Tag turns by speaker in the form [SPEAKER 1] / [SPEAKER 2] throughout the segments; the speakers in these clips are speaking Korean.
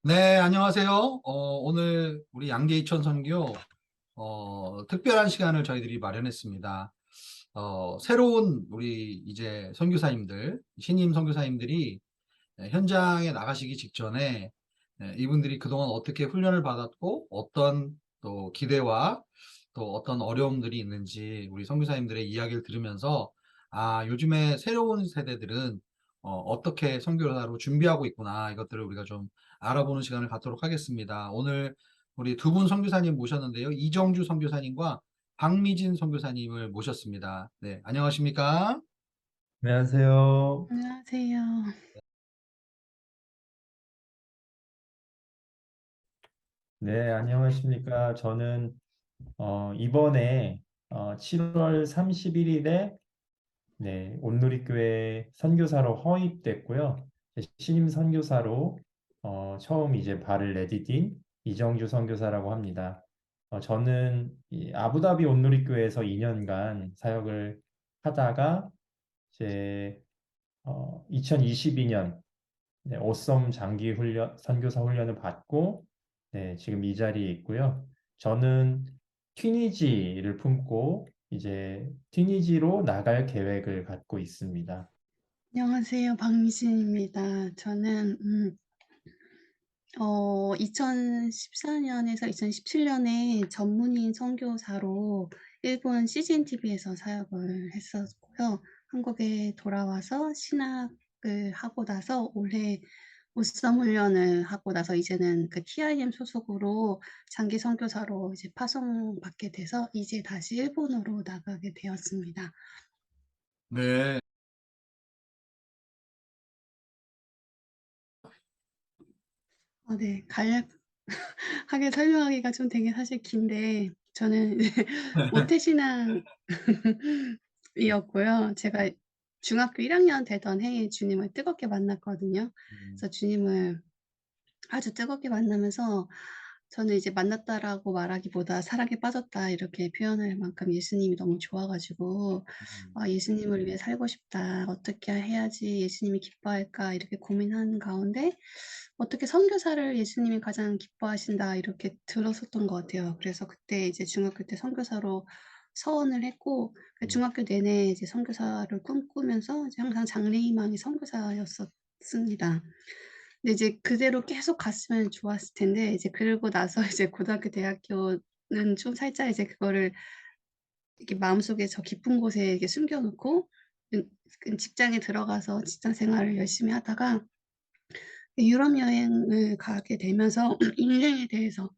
[SPEAKER 1] 네, 안녕하세요. 오늘 우리 양계이천 선교 특별한 시간을 저희들이 마련했습니다. 새로운 우리 이제 선교사님들, 신임 선교사님들이 현장에 나가시기 직전에 이분들이 그동안 어떻게 훈련을 받았고 어떤 또 기대와 또 어떤 어려움들이 있는지 우리 선교사님들의 이야기를 들으면서 요즘에 새로운 세대들은 어떻게 선교사로 준비하고 있구나 이것들을 우리가 좀 알아보는 시간을 갖도록 하겠습니다. 오늘 우리 두 분 선교사님 모셨는데요. 이정주 선교사님과 박미진 선교사님을 모셨습니다. 네, 안녕하십니까?
[SPEAKER 2] 안녕하세요.
[SPEAKER 3] 안녕하세요.
[SPEAKER 2] 네, 안녕하십니까. 저는 이번에 7월 31일에 온누리교회 선교사로 허입됐고요. 신임 선교사로 처음 이제 발을 내디딘 이정주 선교사라고 합니다. 저는 이 아부다비 온누리교회에서 2년간 사역을 하다가 이제 2022년 오썸 장기 훈련, 선교사 훈련을 받고 지금 이 자리에 있고요. 저는 튀니지를 품고 이제 튀니지로 나갈 계획을 갖고 있습니다.
[SPEAKER 3] 안녕하세요. 박미진입니다. 저는 2014년에서 2017년에 전문인 선교사로 일본 CGN TV에서 사역을 했었고요. 한국에 돌아와서 신학을 하고 나서 올해 오썸 훈련을 하고 나서 이제는 그 TIM 소속으로 장기 선교사로 이제 파송받게 돼서 이제 다시 일본으로 나가게 되었습니다.
[SPEAKER 1] 네.
[SPEAKER 3] 네. 간략하게 설명하기가 좀 되게 사실 긴데 저는 이제 모태신앙이었고요. 제가 중학교 1학년 되던 해에 주님을 뜨겁게 만났거든요.
[SPEAKER 1] 음,
[SPEAKER 3] 그래서 주님을 아주 뜨겁게 만나면서 저는 이제 만났다라고 말하기보다 사랑에 빠졌다 이렇게 표현할 만큼 예수님이 너무 좋아 가지고
[SPEAKER 1] 음,
[SPEAKER 3] '예수님을 위해 살고 싶다. 어떻게 해야지 예수님이 기뻐할까?' 이렇게 고민하는 가운데 어떻게 선교사를 예수님이 가장 기뻐하신다 이렇게 들었었던 것 같아요. 그래서 그때 이제 중학교 때 선교사로 서원을 했고 그
[SPEAKER 1] 음.
[SPEAKER 3] 중학교 내내 이제 선교사를 꿈꾸면서 이제 항상 장래희망이 선교사였었습니다. 근데 이제 그대로 계속 갔으면 좋았을 텐데 이제 그러고 나서 이제 고등학교, 대학교는 좀 살짝 이제 그거를 이렇게 마음속에 저 깊은 곳에 이렇게 숨겨 놓고 직장에 들어가서 직장 생활을 열심히 하다가 유럽 여행을 가게 되면서 인생에 대해서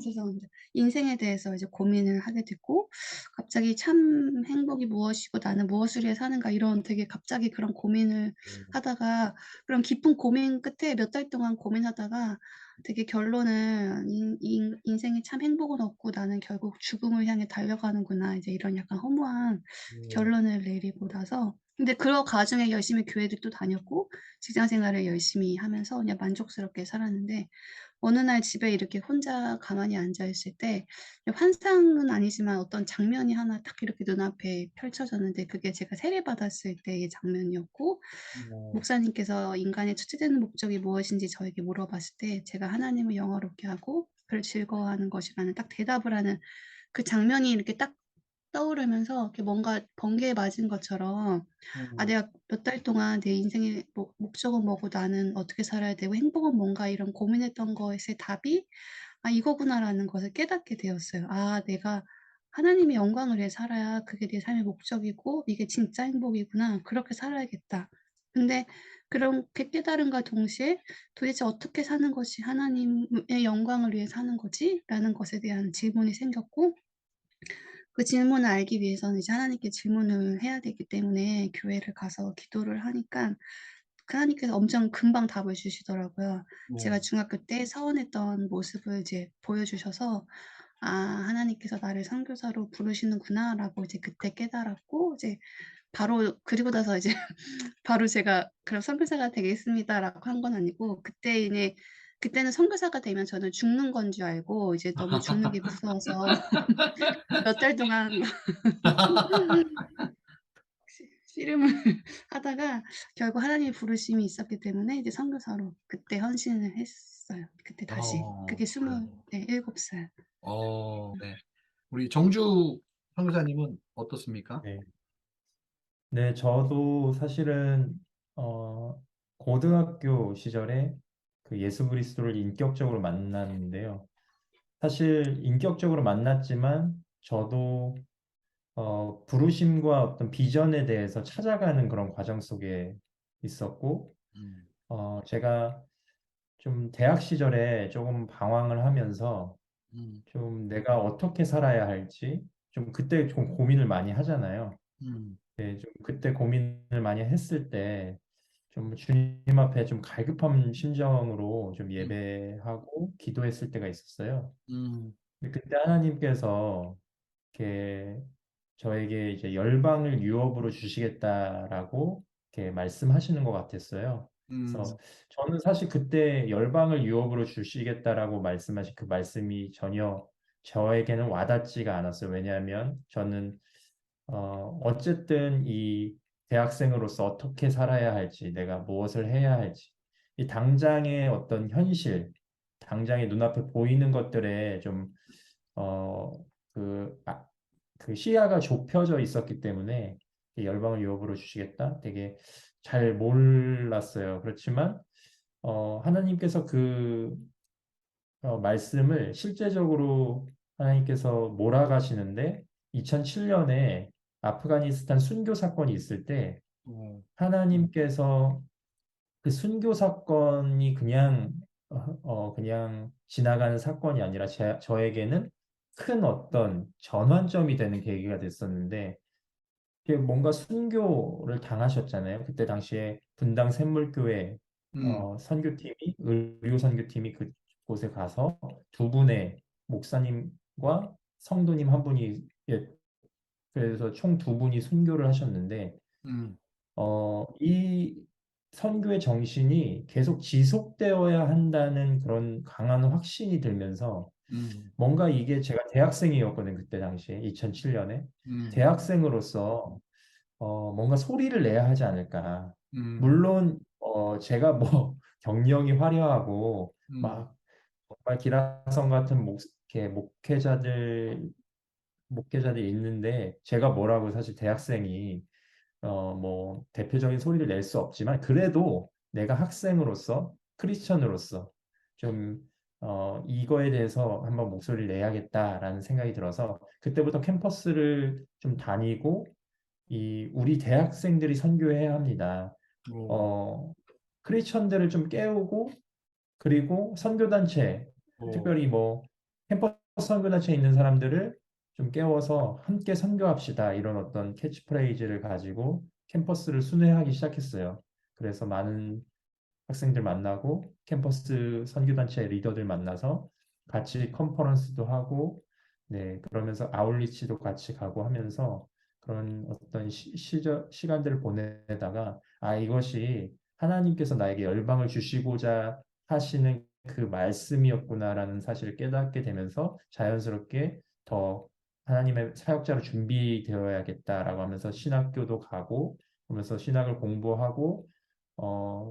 [SPEAKER 3] 죄송합니다. 인생에 대해서 이제 고민을 하게 됐고 갑자기 '참 행복이 무엇이고 나는 무엇을 위해 사는가.' 이런 되게 갑자기 그런 고민을 하다가 그런 깊은 고민 끝에 몇 달 동안 고민하다가 되게 결론은 '인생에 참 행복은 없고 나는 결국 죽음을 향해 달려가는구나.' 이제 이런 약간 허무한 결론을 내리고 나서 근데 그 과정에 열심히 교회도 또 다녔고 직장 생활을 열심히 하면서 그냥 만족스럽게 살았는데 어느 날 집에 이렇게 혼자 가만히 앉아 있을 때 환상은 아니지만 어떤 장면이 하나 딱 이렇게 눈앞에 펼쳐졌는데 그게 제가 세례받았을 때의 장면이었고
[SPEAKER 1] 어,
[SPEAKER 3] 목사님께서 "인간의 출세되는 목적이 무엇인지?" 저에게 물어봤을 때 제가 "하나님을 영화롭게 하고 그를 즐거워하는 것이라."는 딱 대답을 하는 그 장면이 이렇게 딱 떠오르면서 이렇게 뭔가 번개에 맞은 것처럼
[SPEAKER 1] 음,
[SPEAKER 3] 내가 몇 달 동안 내 인생의 목적은 뭐고 나는 어떻게 살아야 되고 행복은 뭔가 이런 고민했던 것의 답이 '이거구나.'라는 것을 깨닫게 되었어요. '내가 하나님의 영광을 위해 살아야 그게 내 삶의 목적이고 이게 진짜 행복이구나. 그렇게 살아야겠다.' 근데 그렇게 깨달음과 동시에 '도대체 어떻게 사는 것이 하나님의 영광을 위해 사는 거지?'라는 것에 대한 질문이 생겼고 그 질문을 알기 위해서는 이제 하나님께 질문을 해야 되기 때문에 교회를 가서 기도를 하니까 그 하나님께서 엄청 금방 답을 주시더라고요. 제가
[SPEAKER 1] 네.
[SPEAKER 3] 중학교 때 서원했던 모습을 이제 보여주셔서 '하나님께서 나를 선교사로 부르시는구나.'라고 이제 그때 깨달았고 이제 바로 그리고 나서 이제 바로 제가 "그럼 선교사가 되겠습니다."라고 한 건 아니고 그때는 선교사가 되면 저는 죽는 건 줄 알고 이제 너무 죽는 게 무서워서 몇 달 동안 씨름을 하다가 결국 하나님의 부르심이 있었기 때문에 이제 선교사로 그때 헌신을 했어요. 그때 다시.
[SPEAKER 1] 어,
[SPEAKER 3] 그게 27살.
[SPEAKER 1] 네. 우리 정주 선교사님은 어떻습니까?
[SPEAKER 2] 네. 네, 저도 사실은 어, 고등학교 시절에 그 예수 그리스도를 인격적으로 만났는데요. 사실 인격적으로 만났지만 저도 부르심과 어떤 비전에 대해서 찾아가는 그런 과정 속에 있었고,
[SPEAKER 1] 음,
[SPEAKER 2] 제가 좀 대학 시절에 조금 방황을 하면서
[SPEAKER 1] 음,
[SPEAKER 2] 좀 내가 어떻게 살아야 할지 좀 그때 좀 고민을 많이 하잖아요.
[SPEAKER 1] 음,
[SPEAKER 2] 네, 좀 그때 고민을 많이 했을 때 좀 주님 앞에 좀 갈급한 심정으로 좀
[SPEAKER 1] 음,
[SPEAKER 2] 예배하고 기도했을 때가 있었어요.
[SPEAKER 1] 음,
[SPEAKER 2] 근데 그때 하나님께서 이렇게 저에게 이제 열방을 유업으로 주시겠다라고 이렇게 말씀하시는 것 같았어요. 그래서 저는 사실 그때 열방을 유업으로 주시겠다라고 말씀하신 그 말씀이 전혀 저에게는 와닿지가 않았어요. 왜냐하면 저는 어쨌든 이 대학생으로서 어떻게 살아야 할지, 내가 무엇을 해야 할지, 이 당장의 어떤 현실, 당장의 눈앞에 보이는 것들에 좀, 어, 그, 아, 그 시야가 좁혀져 있었기 때문에 이 열방을 유업으로 주시겠다? 되게 잘 몰랐어요. 그렇지만, 하나님께서 그 말씀을 실제적으로 하나님께서 몰아가시는데 2007년에 아프가니스탄 순교 사건이 있을 때
[SPEAKER 1] 어,
[SPEAKER 2] 하나님께서 그 순교 사건이 그냥 지나가는 사건이 아니라 저에게는 큰 어떤 전환점이 되는 계기가 됐었는데 이게 뭔가 순교를 당하셨잖아요. 그때 당시에 분당 샘물교회
[SPEAKER 1] 음,
[SPEAKER 2] 선교팀이 의료 선교팀이 그곳에 가서 두 분의 목사님과 성도님 한 분이 예, 그래서 총 두 분이 순교를 하셨는데
[SPEAKER 1] 음,
[SPEAKER 2] 이 선교의 정신이 계속 지속되어야 한다는 그런 강한 확신이 들면서
[SPEAKER 1] 음,
[SPEAKER 2] 뭔가 이게 제가 대학생이었거든요. 그때 당시에 2007년에
[SPEAKER 1] 음,
[SPEAKER 2] 대학생으로서 뭔가 소리를 내야 하지 않을까.
[SPEAKER 1] 음,
[SPEAKER 2] 물론 제가 뭐 경력이 화려하고
[SPEAKER 1] 음,
[SPEAKER 2] 막 정말 기라성 같은 이렇게 목회자들이 있는데 제가 뭐라고 사실 대학생이 뭐 대표적인 소리를 낼 수 없지만 그래도 내가 학생으로서 크리스천으로서 좀 이거에 대해서 한번 목소리를 내야겠다라는 생각이 들어서 그때부터 캠퍼스를 좀 다니고 이 우리 대학생들이 선교해야 합니다.
[SPEAKER 1] 오,
[SPEAKER 2] 어, 크리스천들을 좀 깨우고 그리고 선교단체
[SPEAKER 1] 오,
[SPEAKER 2] 특별히 뭐 캠퍼스 선교단체에 있는 사람들을 좀 깨워서 함께 선교합시다 이런 어떤 캐치프레이즈를 가지고 캠퍼스를 순회하기 시작했어요. 그래서 많은 학생들 만나고 캠퍼스 선교단체 리더들 만나서 같이 컨퍼런스도 하고 네 그러면서 아울리치도 같이 가고 하면서 그런 어떤 시간들을 보내다가 아 이것이 하나님께서 나에게 열방을 주시고자 하시는 그 말씀이었구나라는 사실을 깨닫게 되면서 자연스럽게 더 하나님의 사역자로 준비되어야겠다라고 하면서 신학교도 가고 그러면서 신학을 공부하고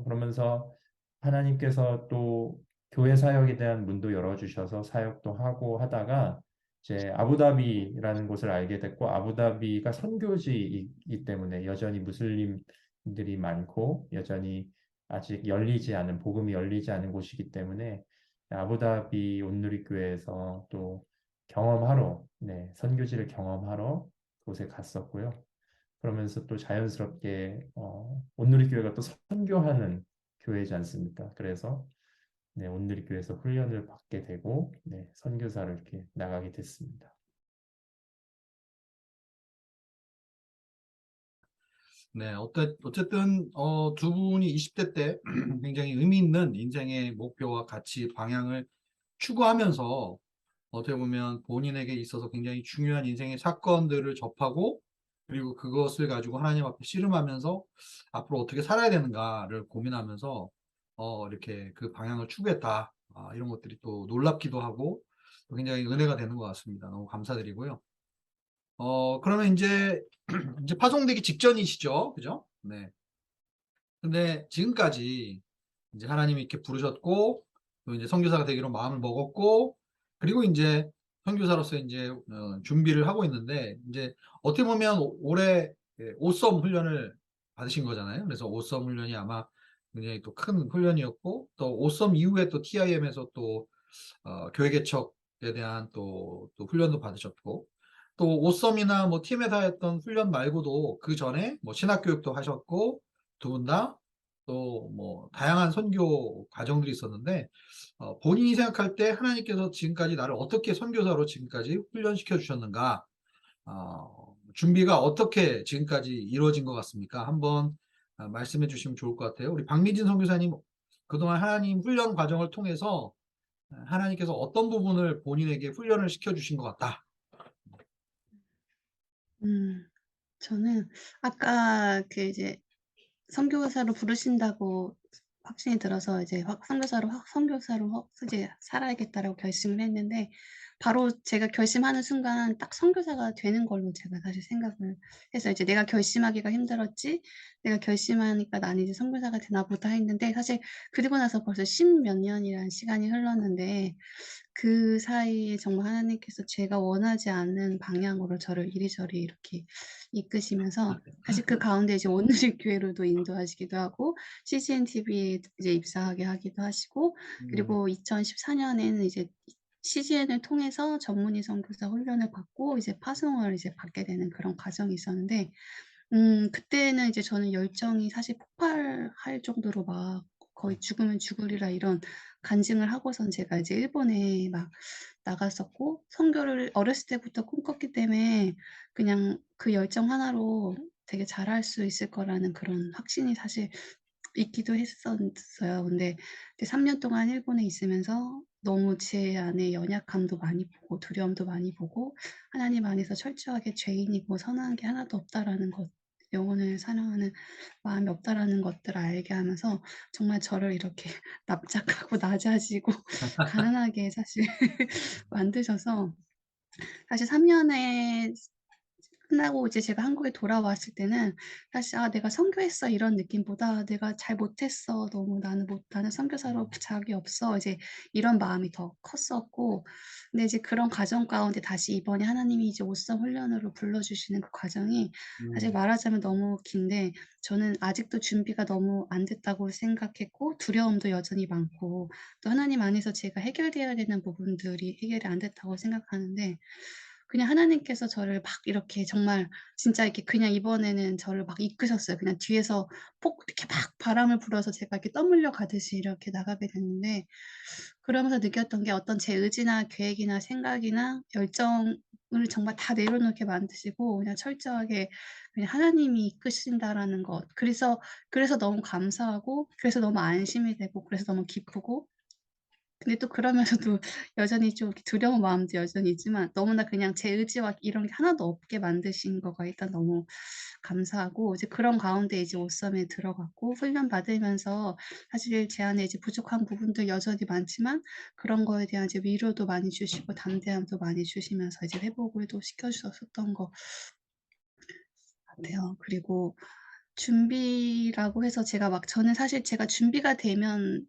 [SPEAKER 2] 그러면서 하나님께서 또 교회 사역에 대한 문도 열어주셔서 사역도 하고 하다가 이제 아부다비라는 곳을 알게 됐고 아부다비가 선교지이기 때문에 여전히 무슬림들이 많고 여전히 아직 열리지 않은 복음이 열리지 않은 곳이기 때문에 아부다비 온누리교회에서 또 경험하러 네, 선교지를 경험하러 그곳에 갔었고요. 그러면서 또 자연스럽게 온누리교회가 또 선교하는 교회지 않습니까? 그래서 네, 온누리교회에서 훈련을 받게 되고 네, 선교사를 이렇게 나가게 됐습니다.
[SPEAKER 1] 네, 어쨌든, 두 분이 20대 때 굉장히 의미 있는 인생의 목표와 가치, 방향을 추구하면서 어떻게 보면 본인에게 있어서 굉장히 중요한 인생의 사건들을 접하고 그리고 그것을 가지고 하나님 앞에 씨름하면서 앞으로 어떻게 살아야 되는가를 고민하면서 이렇게 그 방향을 추구했다. 이런 것들이 또 놀랍기도 하고 또 굉장히 은혜가 되는 것 같습니다. 너무 감사드리고요. 그러면 이제 이제 파송되기 직전이시죠, 그죠? 네. 근데 지금까지 이제 하나님이 이렇게 부르셨고 또 이제 선교사가 되기로 마음을 먹었고, 그리고 이제 선교사로서 이제 준비를 하고 있는데, 이제 어떻게 보면 올해 오썸 훈련을 받으신 거잖아요. 그래서 오썸 훈련이 아마 굉장히 또 큰 훈련이었고, 또 오썸 이후에 또 TIM에서 또 교회 개척에 대한 또 훈련도 받으셨고, 또 오썸이나 뭐 팀에서 했던 훈련 말고도 그 전에 뭐 신학 교육도 하셨고, 두 분 다 또 뭐 다양한 선교 과정들이 있었는데, 본인이 생각할 때 하나님께서 지금까지 나를 어떻게 선교사로 지금까지 훈련시켜 주셨는가, 준비가 어떻게 지금까지 이루어진 것 같습니까? 한번 말씀해 주시면 좋을 것 같아요. 우리 박미진 선교사님, 그동안 하나님 훈련 과정을 통해서 하나님께서 어떤 부분을 본인에게 훈련을 시켜주신 것 같다.
[SPEAKER 3] 저는 아까 그 이제 선교사로 부르신다고 확신이 들어서 이제 선교사로 이제 살아야겠다라고 결심을 했는데, 바로 제가 결심하는 순간 딱 선교사가 되는 걸로 제가 사실 생각을 해서, 이제 내가 결심하기가 힘들었지, 내가 결심하니까 나는 이제 선교사가 되나 보다 했는데, 사실 그리고 나서 벌써 10몇 년이라는 시간이 흘렀는데, 그 사이에 정말 하나님께서 제가 원하지 않는 방향으로 저를 이리저리 이렇게 이끄시면서, 사실 그 가운데 이제 온누리 교회로도 인도하시기도 하고, CGN TV에 이제 입사하게 하기도 하시고, 그리고 2014년에는 이제 CGN을 통해서 전문의 선교사 훈련을 받고 이제 파송을 이제 받게 되는 그런 과정이 있었는데, 그때는 이제 저는 열정이 사실 폭발할 정도로 막 거의 죽으면 죽으리라 이런 간증을 하고선 제가 이제 일본에 막 나갔었고, 선교를 어렸을 때부터 꿈꿨기 때문에 그냥 그 열정 하나로 되게 잘할 수 있을 거라는 그런 확신이 사실 있기도 했었어요. 근데 3년 동안 일본에 있으면서 너무 제 안에 연약함도 많이 보고 두려움도 많이 보고, 하나님 안에서 철저하게 죄인이고 선한 게 하나도 없다라는 것, 영혼을 사랑하는 마음이 없다라는 것들을 알게 하면서 정말 저를 이렇게 납작하고 낮아지고 가난하게 사실 만드셔서, 사실 3년에 끝나고 이제 제가 한국에 돌아왔을 때는 사실 '아 내가 선교했어.' 이런 느낌보다 '내가 잘 못했어. 너무 나는 선교사로 자격이 없어.' 이제 이런 마음이 더 컸었고, 근데 이제 그런 과정 가운데 다시 이번에 하나님이 이제 오성 훈련으로 불러주시는 그 과정이 사실 말하자면 너무 긴데, 저는 아직도 준비가 너무 안 됐다고 생각했고 두려움도 여전히 많고, 또 하나님 안에서 제가 해결되어야 되는 부분들이 해결이 안 됐다고 생각하는데, 그냥 하나님께서 저를 막 이렇게 정말 진짜 이렇게 그냥 이번에는 저를 막 이끄셨어요. 그냥 뒤에서 폭 이렇게 막 바람을 불어서 제가 이렇게 떠밀려 가듯이 이렇게 나가게 됐는데, 그러면서 느꼈던 게 어떤 제 의지나 계획이나 생각이나 열정을 정말 다 내려놓게 만드시고 그냥 철저하게 그냥 하나님이 이끄신다라는 것. 그래서 너무 감사하고, 그래서 너무 안심이 되고, 그래서 너무 기쁘고, 근데 또 그러면서도 여전히 좀 이렇게 두려운 마음도 여전히 있지만, 너무나 그냥 제 의지와 이런 게 하나도 없게 만드신 거가 일단 너무 감사하고, 이제 그런 가운데 이제 오썸에 들어갔고 훈련 받으면서 사실 제 안에 이제 부족한 부분도 여전히 많지만, 그런 거에 대한 이제 위로도 많이 주시고 담대함도 많이 주시면서 이제 회복을 또 시켜 주셨었던 것 같아요. 그리고 준비라고 해서 저는 사실 제가 준비가 되면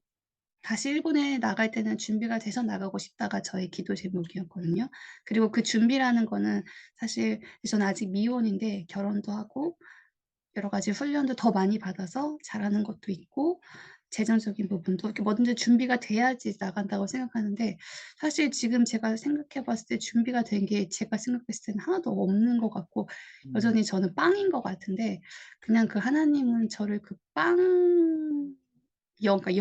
[SPEAKER 3] 다시 일본에 나갈 때는 준비가 돼서 나가고 싶다가 저의 기도 제목이었거든요. 그리고 그 준비라는 거는 사실 저는 아직 미혼인데 결혼도 하고 여러 가지 훈련도 더 많이 받아서 잘하는 것도 있고, 재정적인 부분도 이렇게 뭐든지 준비가 돼야지 나간다고 생각하는데, 사실 지금 제가 생각해 봤을 때 준비가 된 게 제가 생각했을 때는 하나도 없는 것 같고, 여전히 저는 빵인 것 같은데, 그냥 그 하나님은 저를 그 빵 그러니까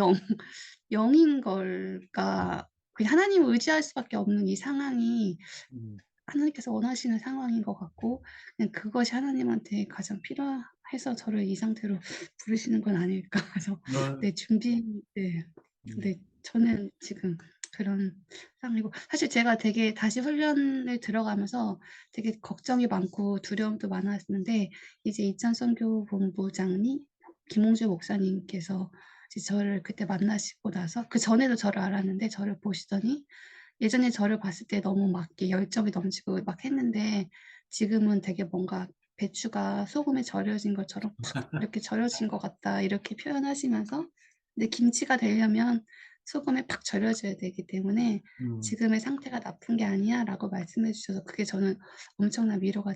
[SPEAKER 3] 0인 걸까, 그냥 하나님을 의지할 수밖에 없는 이 상황이 하나님께서 원하시는 상황인 것 같고, 그냥 그것이 하나님한테 가장 필요해서 저를 이 상태로 부르시는 건 아닐까 해서 네 네. 네 저는 지금 그런 상황이고, 사실 제가 되게 다시 훈련을 들어가면서 되게 걱정이 많고 두려움도 많았는데, 이제 이찬 선교본부장님 김홍주 목사님께서 이제 저를 그때 만나시고 나서, 그전에도 저를 알았는데 저를 보시더니 예전에 저를 봤을 때 너무 막 이렇게 열정이 넘치고 막 했는데, 지금은 되게 뭔가 "배추가 소금에 절여진 것처럼 팍 이렇게 절여진 것 같다." 이렇게 표현하시면서, 근데 김치가 되려면 소금에 팍 절여줘야 되기 때문에 지금의 상태가 나쁜 게 아니야라고 말씀해 주셔서 그게 저는 엄청난 위로가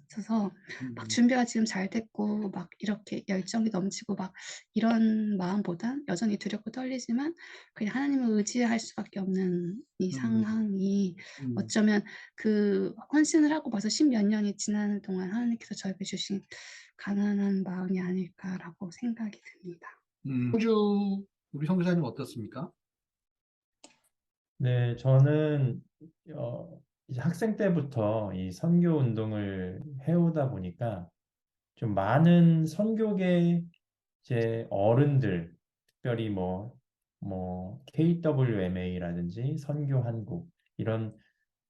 [SPEAKER 3] 됐어서 막 준비가 지금 잘 됐고 막 이렇게 열정이 넘치고 막 이런 마음보다 여전히 두렵고 떨리지만 그냥 하나님을 의지할 수밖에 없는 이 상황이 어쩌면 그 헌신을 하고 벌써 10몇 년이 지나는 동안 하나님께서 저에게 주신 가난한 마음이 아닐까라고 생각이 듭니다.
[SPEAKER 1] 우리 선교사님 어떻습니까?
[SPEAKER 2] 네, 저는 이제 학생 때부터 이 선교 운동을 해오다 보니까 좀 많은 선교계 이제 어른들, 특별히 뭐 KWMA라든지 선교한국 이런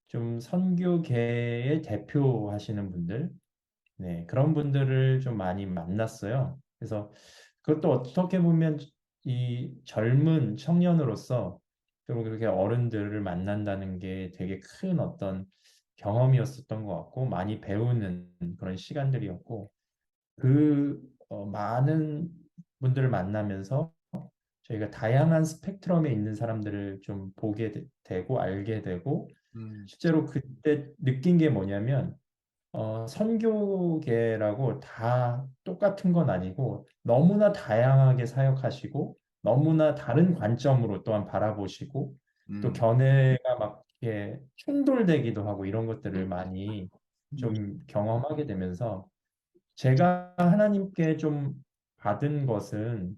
[SPEAKER 2] 좀 선교계의 대표하시는 분들, 네, 그런 분들을 좀 많이 만났어요. 그래서 그것도 어떻게 보면 이 젊은 청년으로서 좀 그렇게 어른들을 만난다는 게 되게 큰 어떤 경험이었었던 것 같고 많이 배우는 그런 시간들이었고 많은 분들을 만나면서 저희가 다양한 스펙트럼에 있는 사람들을 좀 보게 되고 알게 되고 실제로 그때 느낀 게 뭐냐면 선교계라고 다 똑같은 건 아니고 너무나 다양하게 사역하시고 너무나 다른 관점으로 또한 바라보시고 또
[SPEAKER 1] 음,
[SPEAKER 2] 견해가 막 이렇게 충돌되기도 하고 이런 것들을 많이 좀 경험하게 되면서 제가 하나님께 좀 받은 것은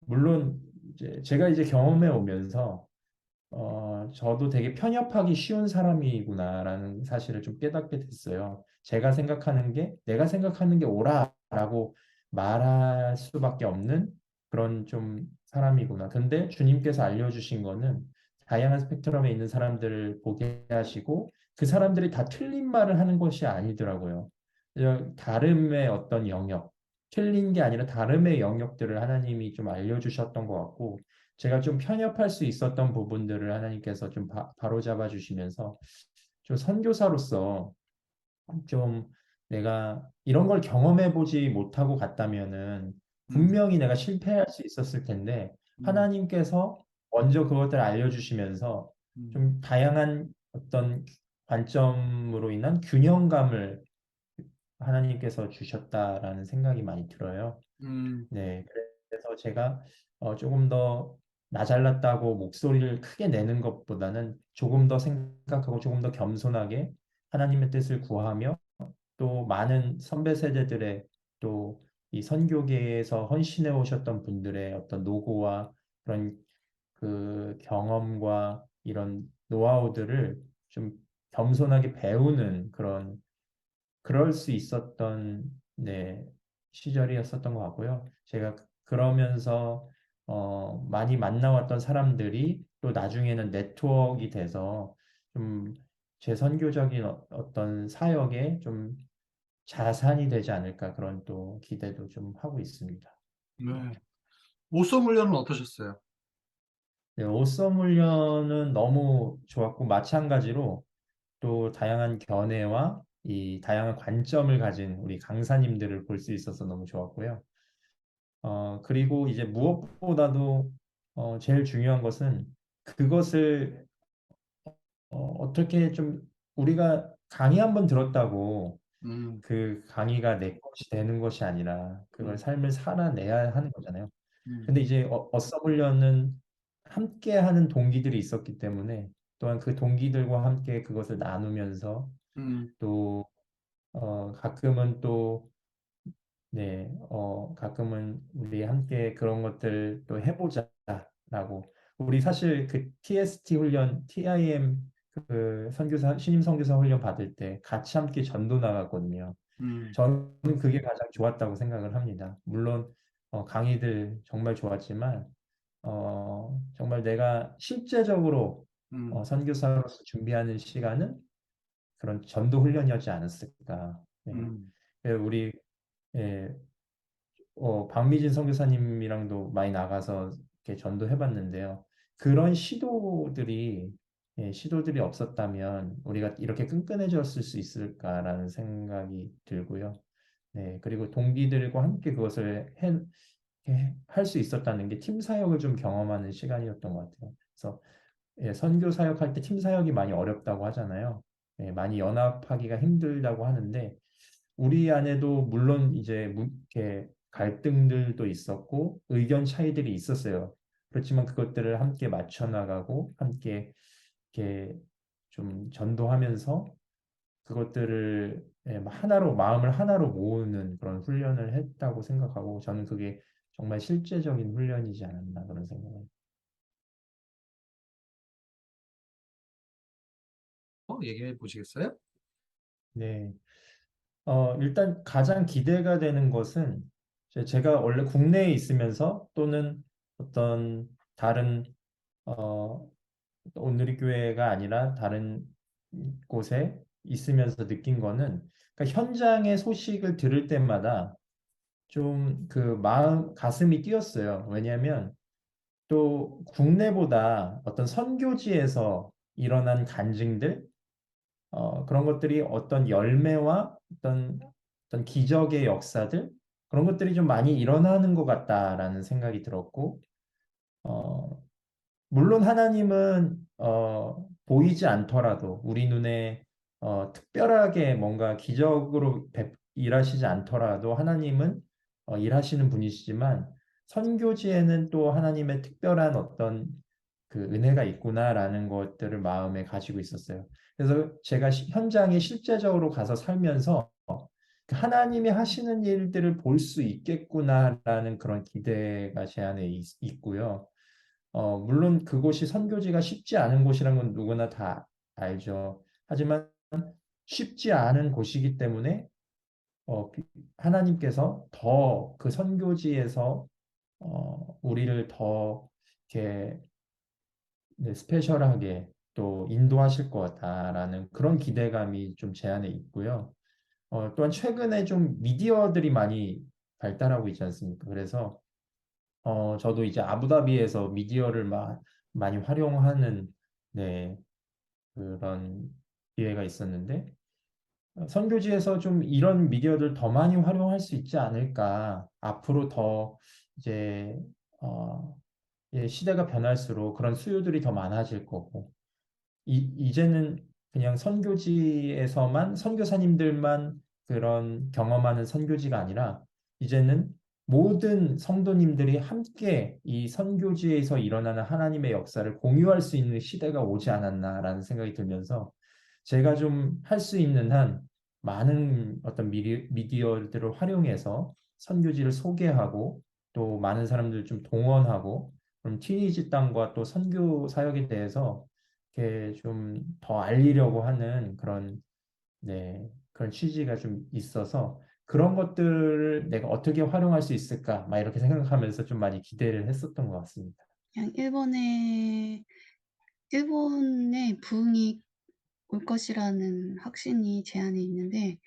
[SPEAKER 2] 물론 이제 제가 이제 경험해 오면서 저도 되게 편협하기 쉬운 사람이구나라는 사실을 좀 깨닫게 됐어요. 내가 생각하는 게 옳아라고 말할 수밖에 없는 그런 좀 사람이구나. 근데 주님께서 알려주신 거는 다양한 스펙트럼에 있는 사람들을 보게 하시고 그 사람들이 다 틀린 말을 하는 것이 아니더라고요. 다름의 어떤 영역, 틀린 게 아니라 다름의 영역들을 하나님이 좀 알려주셨던 것 같고 제가 좀 편협할 수 있었던 부분들을 하나님께서 좀 바로잡아 주시면서 좀 선교사로서 좀 내가 이런 걸 경험해 보지 못하고 갔다면은
[SPEAKER 1] 음,
[SPEAKER 2] 분명히 내가 실패할 수 있었을 텐데
[SPEAKER 1] 음,
[SPEAKER 2] 하나님께서 먼저 그것들을 알려주시면서
[SPEAKER 1] 음,
[SPEAKER 2] 좀 다양한 어떤 관점으로 인한 균형감을 하나님께서 주셨다라는 생각이 많이 들어요.
[SPEAKER 1] 음,
[SPEAKER 2] 네, 그래서 제가 조금 더 나 잘났다고 목소리를 크게 내는 것보다는 조금 더 생각하고 조금 더 겸손하게 하나님의 뜻을 구하며 또 많은 선배 세대들의 또 이 선교계에서 헌신해 오셨던 분들의 어떤 노고와 그런 그 경험과 이런 노하우들을 좀 겸손하게 배우는 그럴 수 있었던 네, 시절이었었던 것 같고요. 제가 그러면서 많이 만나왔던 사람들이 또 나중에는 네트워크가 돼서 좀 제 선교적인 어떤 사역에 좀 자산이 되지 않을까 그런 또 기대도 좀 하고 있습니다.
[SPEAKER 1] 네. 오썸 훈련은 어떠셨어요?
[SPEAKER 2] 네, 오썸 훈련은 너무 좋았고 마찬가지로 또 다양한 견해와 이 다양한 관점을 가진 우리 강사님들을 볼 수 있어서 너무 좋았고요. 그리고 이제 무엇보다도 제일 중요한 것은 그것을 어떻게 좀 우리가 강의 한번 들었다고
[SPEAKER 1] 음,
[SPEAKER 2] 그 강의가 내 것이 되는 것이 아니라 그걸
[SPEAKER 1] 음,
[SPEAKER 2] 삶을 살아내야 하는 거잖아요.
[SPEAKER 1] 음,
[SPEAKER 2] 근데 이제 어썸 훈련은 함께 하는 동기들이 있었기 때문에 또한 그 동기들과 함께 그것을 나누면서
[SPEAKER 1] 음,
[SPEAKER 2] 또 가끔은 또 네, 가끔은 우리 함께 그런 것들 또 해보자라고. 우리 사실 그 TST 훈련, TIM 그 선교사, 신임 선교사 훈련 받을 때 같이 함께 전도 나갔거든요.
[SPEAKER 1] 음,
[SPEAKER 2] 저는 그게 가장 좋았다고 생각을 합니다. 물론 강의들 정말 좋았지만 정말 내가 실제적으로
[SPEAKER 1] 음,
[SPEAKER 2] 선교사로서 준비하는 시간은 그런 전도 훈련이었지 않았을까. 네.
[SPEAKER 1] 음,
[SPEAKER 2] 우리 예, 박미진 선교사님이랑도 많이 나가서 이렇게 전도해 봤는데요. 그런 시도들이 없었다면 우리가 이렇게 끈끈해졌을 수 있을까라는 생각이 들고요. 네, 그리고 동기들과 함께 그것을 할 수 있었다는 게 팀 사역을 좀 경험하는 시간이었던 것 같아요. 그래서 예, 선교 사역할 때 팀 사역이 많이 어렵다고 하잖아요. 예, 많이 연합하기가 힘들다고 하는데 우리 안에도 물론 이제 이렇게 갈등들도 있었고 의견 차이들이 있었어요. 그렇지만 그것들을 함께 맞춰 나가고 함께 이렇게 좀 전도하면서 그것들을 예, 하나로 마음을 하나로 모으는 그런 훈련을 했다고 생각하고 저는 그게 정말 실제적인 훈련이지 않았나 그런 생각을.
[SPEAKER 1] 얘기해 보시겠어요?
[SPEAKER 2] 네. 일단 가장 기대가 되는 것은 제가 원래 국내에 있으면서 또는 어떤 다른 어, 온누리교회가 아니라 다른 곳에 있으면서 느낀 거는 그러니까 현장의 소식을 들을 때마다 좀 그 마음 가슴이 뛰었어요. 왜냐하면 또 국내보다 어떤 선교지에서 일어난 간증들 그런 것들이 어떤 열매와 어떤 기적의 역사들 그런 것들이 좀 많이 일어나는 것 같다라는 생각이 들었고 어, 물론 하나님은 보이지 않더라도 우리 눈에 특별하게 뭔가 기적으로 일하시지 않더라도 하나님은 일하시는 분이시지만 선교지에는 또 하나님의 특별한 어떤 그 은혜가 있구나라는 것들을 마음에 가지고 있었어요. 그래서 제가 현장에 실제적으로 가서 살면서 그 하나님이 하시는 일들을 볼 수 있겠구나라는 그런 기대가 제 안에 있고요. 물론 그곳이 선교지가 쉽지 않은 곳이라는 건 누구나 다 알죠. 하지만 쉽지 않은 곳이기 때문에 하나님께서 더 그 선교지에서 우리를 더 이렇게 네, 스페셜하게 또 인도하실 것 같다라는 그런 기대감이 좀 제 안에 있고요. 또한 최근에 좀 미디어들이 많이 발달하고 있지 않습니까? 그래서 저도 이제 아부다비에서 미디어를 많이 활용하는 네, 그런 기회가 있었는데 선교지에서 좀 이런 미디어들 더 많이 활용할 수 있지 않을까? 앞으로 더 이제 예, 시대가 변할수록 그런 수요들이 더 많아질 거고 이제는 그냥 선교지에서만 선교사님들만 그런 경험하는 선교지가 아니라 이제는 모든 성도님들이 함께 이 선교지에서 일어나는 하나님의 역사를 공유할 수 있는 시대가 오지 않았나라는 생각이 들면서 제가 좀 할 수 있는 한 많은 어떤 미디어들을 활용해서 선교지를 소개하고 또 많은 사람들 좀 동원하고 그럼 티니지 땅과 또 선교 사역에 대해서 이렇게 좀 더 알리려고 하는 그런 네, 그런 취지가 좀 있어서 그런 것들을 내가 어떻게 활용할 수 있을까 막 이렇게 생각하면서 좀 많이 기대를 했었던 것 같습니다.
[SPEAKER 3] 그냥 일본의 부흥이 올 것이라는 확신이 제 안에 있는데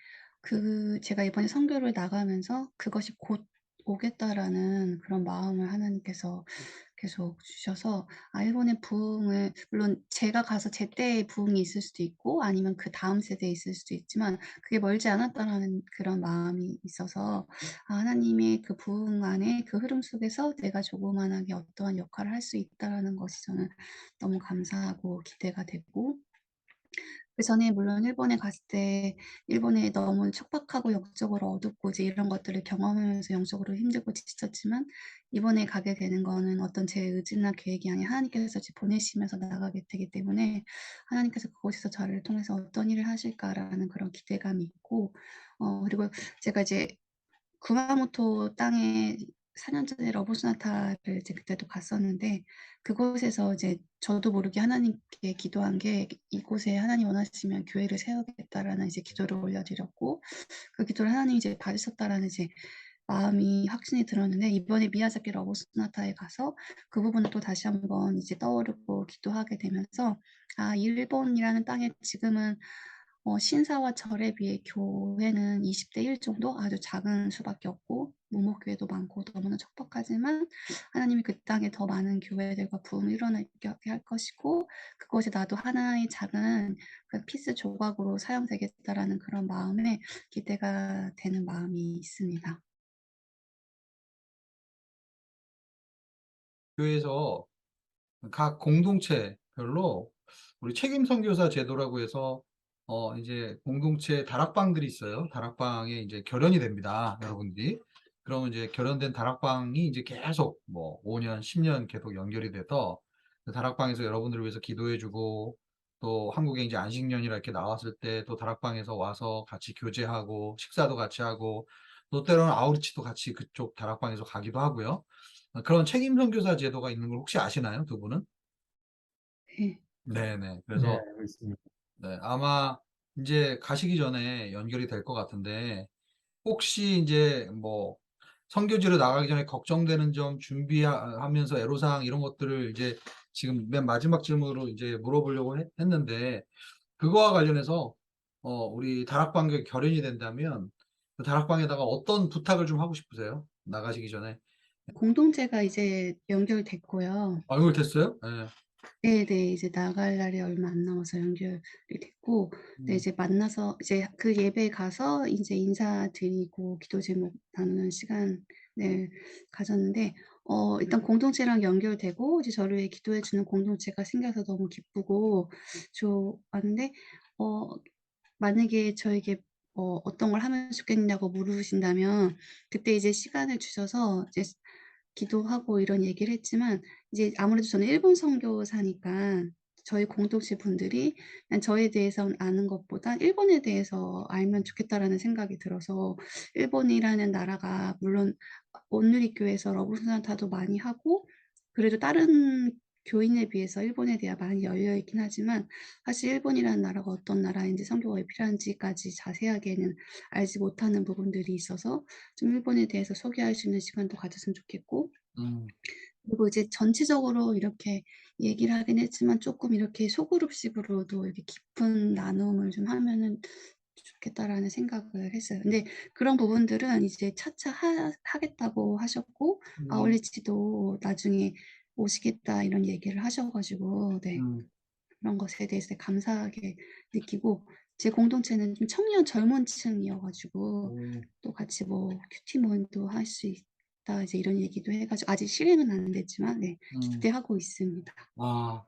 [SPEAKER 3] 제가 이번에 선교를 나가면서 그것이 곧 오겠다라는 그런 마음을 하나님께서 계속 주셔서 일본의 부흥을 물론 제가 가서 제 때의 부흥이 있을 수도 있고 아니면 그다음 세대에 있을 수도 있지만 그게 멀지 않았다라는 그런 마음이 있어서 하나님의 그 부흥 안에 그 흐름 속에서 내가 조그만하게 어떠한 역할을 할 수 있다라는 것이 저는 너무 감사하고 기대가 되고 그전에 물론 일본에 갔을 때 일본에 너무 척박하고 영적으로 어둡고 이제 이런 것들을 경험하면서 영적으로 힘들고 지쳤지만 이번에 가게 되는 거는 어떤 제 의지나 계획이 아닌 하나님께서 보내시면서 나가게 되기 때문에 하나님께서 그곳에서 저를 통해서 어떤 일을 하실까라는 그런 기대감이 있고 그리고 제가 이제 구마모토 땅에 4년 전에 러브소나타를 이제 그때도 갔었는데 그곳에서 이제 저도 모르게 하나님께 기도한 게 이곳에 하나님 원하시면 교회를 세우겠다라는 이제 기도를 올려드렸고 그 기도를 하나님이 이제 받으셨다라는 이제 마음이 확신이 들었는데 이번에 미야자키 러브소나타에 가서 그 부분을 또 다시 한번 이제 떠오르고 기도하게 되면서 일본이라는 땅에 지금은 신사와 절에 비해 교회는 20대 1 정도 아주 작은 수밖에 없고 무목교회도 많고 너무나 척박하지만 하나님이 그 땅에 더 많은 교회들과 부흥을 일어나게 할 것이고 그것이 나도 하나의 작은 그 피스 조각으로 사용되겠다라는 그런 마음에 기대가 되는 마음이 있습니다.
[SPEAKER 1] 교회에서 각 공동체별로 우리 책임 선교사 제도라고 해서 이제 공동체 다락방들이 있어요. 다락방에 이제 결연이 됩니다. 여러분들이. 그러면 이제 결연된 다락방이 이제 계속 뭐 5년, 10년 계속 연결이 돼서 그 다락방에서 여러분들을 위해서 기도해주고 또 한국에 이제 안식년이라 이렇게 나왔을 때 또 다락방에서 와서 같이 교제하고 식사도 같이 하고 또 때로는 아우리치도 같이 그쪽 다락방에서 가기도 하고요. 그런 책임 선교사 제도가 있는 걸 혹시 아시나요? 두 분은?
[SPEAKER 3] 네.
[SPEAKER 1] 네네.
[SPEAKER 2] 네,
[SPEAKER 1] 그래서
[SPEAKER 2] 알고 있습니다.
[SPEAKER 1] 네, 아마 이제 가시기 전에 연결이 될 것 같은데 혹시 이제 뭐 선교지로 나가기 전에 걱정되는 점 준비하면서 애로사항 이런 것들을 이제 지금 맨 마지막 질문으로 이제 물어보려고 했는데 그거와 관련해서 우리 다락방에 결연이 된다면 그 다락방에다가 어떤 부탁을 좀 하고 싶으세요? 나가시기 전에.
[SPEAKER 3] 공동체가 이제 연결됐고요.
[SPEAKER 1] 아, 이걸 됐어요? 네.
[SPEAKER 3] 네네. 이제 나갈 날이 얼마 안 남아서 연결이 됐고 네 이제 만나서 이제 그 예배에 가서 인제 인사드리고 기도 제목 나누는 시간을 가졌는데 일단 공동체랑 연결되고 이제 저를 위해 기도해 주는 공동체가 생겨서 너무 기쁘고 좋았는데 어 만약에 저에게 어떤 걸 하면 좋겠냐고 물으신다면 그때 이제 시간을 주셔서 이제 기도하고 이런 얘기를 했지만 이제 아무래도 저는 일본 선교사니까 저희 공동체 분들이 그냥 저에 대해서 아는 것보다 '일본에 대해서 알면 좋겠다.'라는 생각이 들어서 일본이라는 나라가 물론 온누리 교회에서 러브선타도 많이 하고 그래도 다른 교인에 비해서 일본에 대해 많이 열려 있긴 하지만 사실 일본이라는 나라가 어떤 나라인지 선교가 왜 필요한지까지 자세하게는 알지 못하는 부분들이 있어서 좀 일본에 대해서 소개할 수 있는 시간도 가졌으면 좋겠고
[SPEAKER 1] 음,
[SPEAKER 3] 그리고 이제 전체적으로 이렇게 얘기를 하긴 했지만 쪼끔 이렇게 소그룹식으로도 이렇게 깊은 나눔을 좀 하면은 좋겠다라는 생각을 했어요. 근데 그런 부분들은 이제 차차 하겠다고 하셨고
[SPEAKER 1] 음,
[SPEAKER 3] 아울리치도 나중에 오시겠다 이런 얘기를 하셔 가지고 네
[SPEAKER 1] 음,
[SPEAKER 3] 그런 것에 대해서 감사하게 느끼고 제 공동체는 좀 청년 젊은 층이어 가지고
[SPEAKER 1] 오,
[SPEAKER 3] 또 같이 뭐 큐티 모임도 할 수 있다 이제 이런 얘기도 해 가지고 아직 실행은 안 됐지만 네
[SPEAKER 1] 음.
[SPEAKER 3] 기대하고 있습니다.
[SPEAKER 1] 아,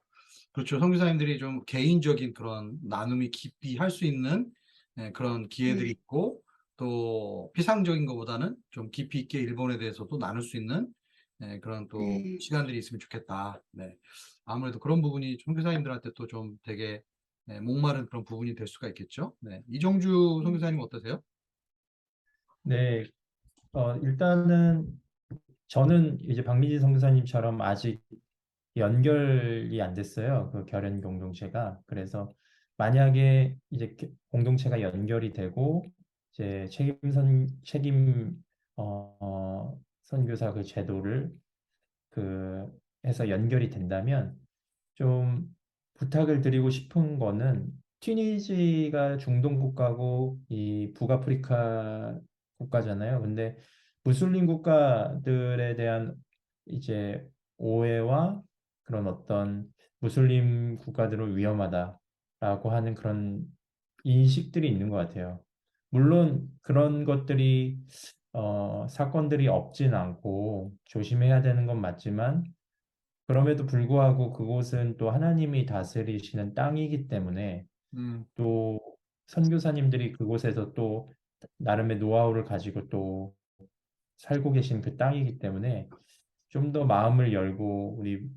[SPEAKER 1] 그렇죠. 선교사님들이 좀 개인적인 그런 나눔이 깊이 할 수 있는 그런 기회들이
[SPEAKER 3] 네.
[SPEAKER 1] 있고 또 피상적인 것보다는 좀 깊이 있게 일본에 대해서도 나눌 수 있는 그런 또
[SPEAKER 3] 네.
[SPEAKER 1] 시간들이 있으면 좋겠다. 네. 아무래도 그런 부분이 선교사님들한테 또 좀 되게 목마른 그런 부분이 될 수가 있겠죠. 네. 이정주 선교사님 어떠세요?
[SPEAKER 2] 네, 일단은 저는 이제 박민지 선교사님처럼 아직 연결이 안 됐어요. 그 결연 공동체가. 그래서 만약에 이제 공동체가 연결이 되고 이제 책임 선교사 그 제도를 그 해서 연결이 된다면 좀 부탁을 드리고 싶은 거는 튀니지가 중동 국가고 이 북아프리카 국가잖아요. 근데 무슬림 국가들에 대한 이제 오해와 그런 어떤 무슬림 국가들은 위험하다라고 하는 그런 인식들이 있는 것 같아요. 물론 그런 것들이 사건들이 없진 않고 조심해야 되는 건 맞지만 그럼에도 불구하고 그곳은 또 하나님이 다스리시는 땅이기 때문에
[SPEAKER 1] 음,
[SPEAKER 2] 또 선교사님들이 그곳에서 또 나름의 노하우를 가지고 또 살고 계신 그 땅이기 때문에 좀 더 마음을 열고 우리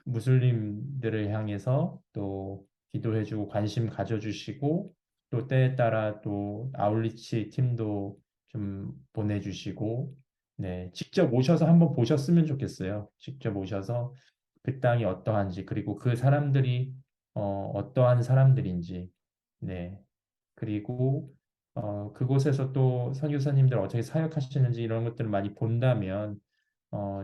[SPEAKER 2] 무슬림들을 향해서 또 기도해주고 관심 가져주시고 또 때에 따라 또 아울리치 팀도 좀 보내주시고 네 직접 오셔서 한번 보셨으면 좋겠어요. 직접 오셔서 그 땅이 어떠한지 그리고 그 사람들이 어떠한 사람들인지 네 그리고 그곳에서 또 선교사님들 어떻게 사역하시는지 이런 것들을 많이 본다면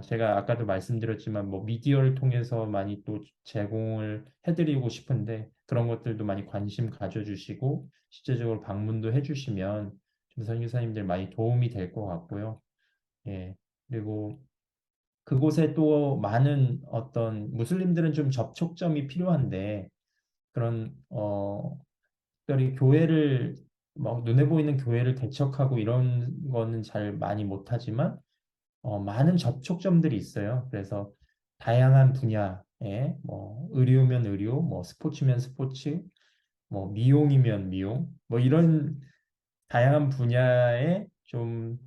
[SPEAKER 2] 제가 아까도 말씀드렸지만 뭐 미디어를 통해서 많이 또 제공을 해드리고 싶은데 그런 것들도 많이 관심 가져주시고 실제적으로 방문도 해주시면 좀 선교사님들 많이 도움이 될 것 같고요. 예. 그리고 그곳에 또 많은 어떤 무슬림들은 좀 접촉점이 필요한데 그런 특별히 교회를 뭐 눈에 보이는 교회를 개척하고 이런 거는 잘 많이 못하지만 많은 접촉점들이 있어요. 그래서 다양한 분야에 뭐 의료면 의료, 뭐 스포츠면 스포츠, 뭐 미용이면 미용, 뭐 이런 다양한 분야에 좀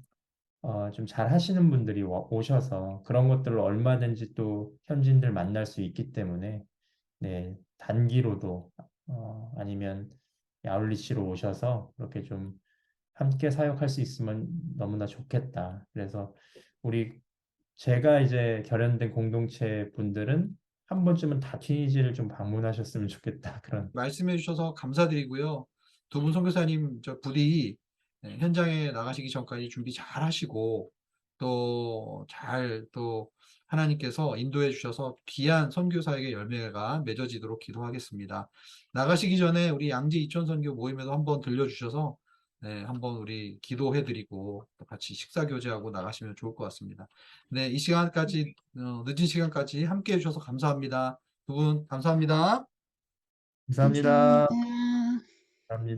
[SPEAKER 2] 잘 하시는 분들이 오셔서 그런 것들을 얼마든지 또 현지인들 만날 수 있기 때문에 네, 단기로도 아니면 아울리치로 오셔서 그렇게 좀 함께 사역할 수 있으면 너무나 좋겠다. 그래서 우리 제가 이제 결연된 공동체 분들은 한 번쯤은 다 튀니지를 좀 방문하셨으면 좋겠다. 그런
[SPEAKER 1] 말씀해 주셔서 감사드리고요. 두 분 선교사님 저 부디 현장에 나가시기 전까지 준비 잘 하시고 또 잘 또 하나님께서 인도해 주셔서 귀한 선교 사역의 열매가 맺어지도록 기도하겠습니다. 나가시기 전에 우리 양지 이천 선교 모임에도 한번 들려주셔서 한번 우리 기도해 드리고 또 같이 식사 교제하고 나가시면 좋을 것 같습니다. 네, 이 시간까지 늦은 시간까지 함께 해 주셔서 감사합니다. 두 분 감사합니다.
[SPEAKER 2] 감사합니다.
[SPEAKER 3] 감사합니다.
[SPEAKER 2] 감사합니다.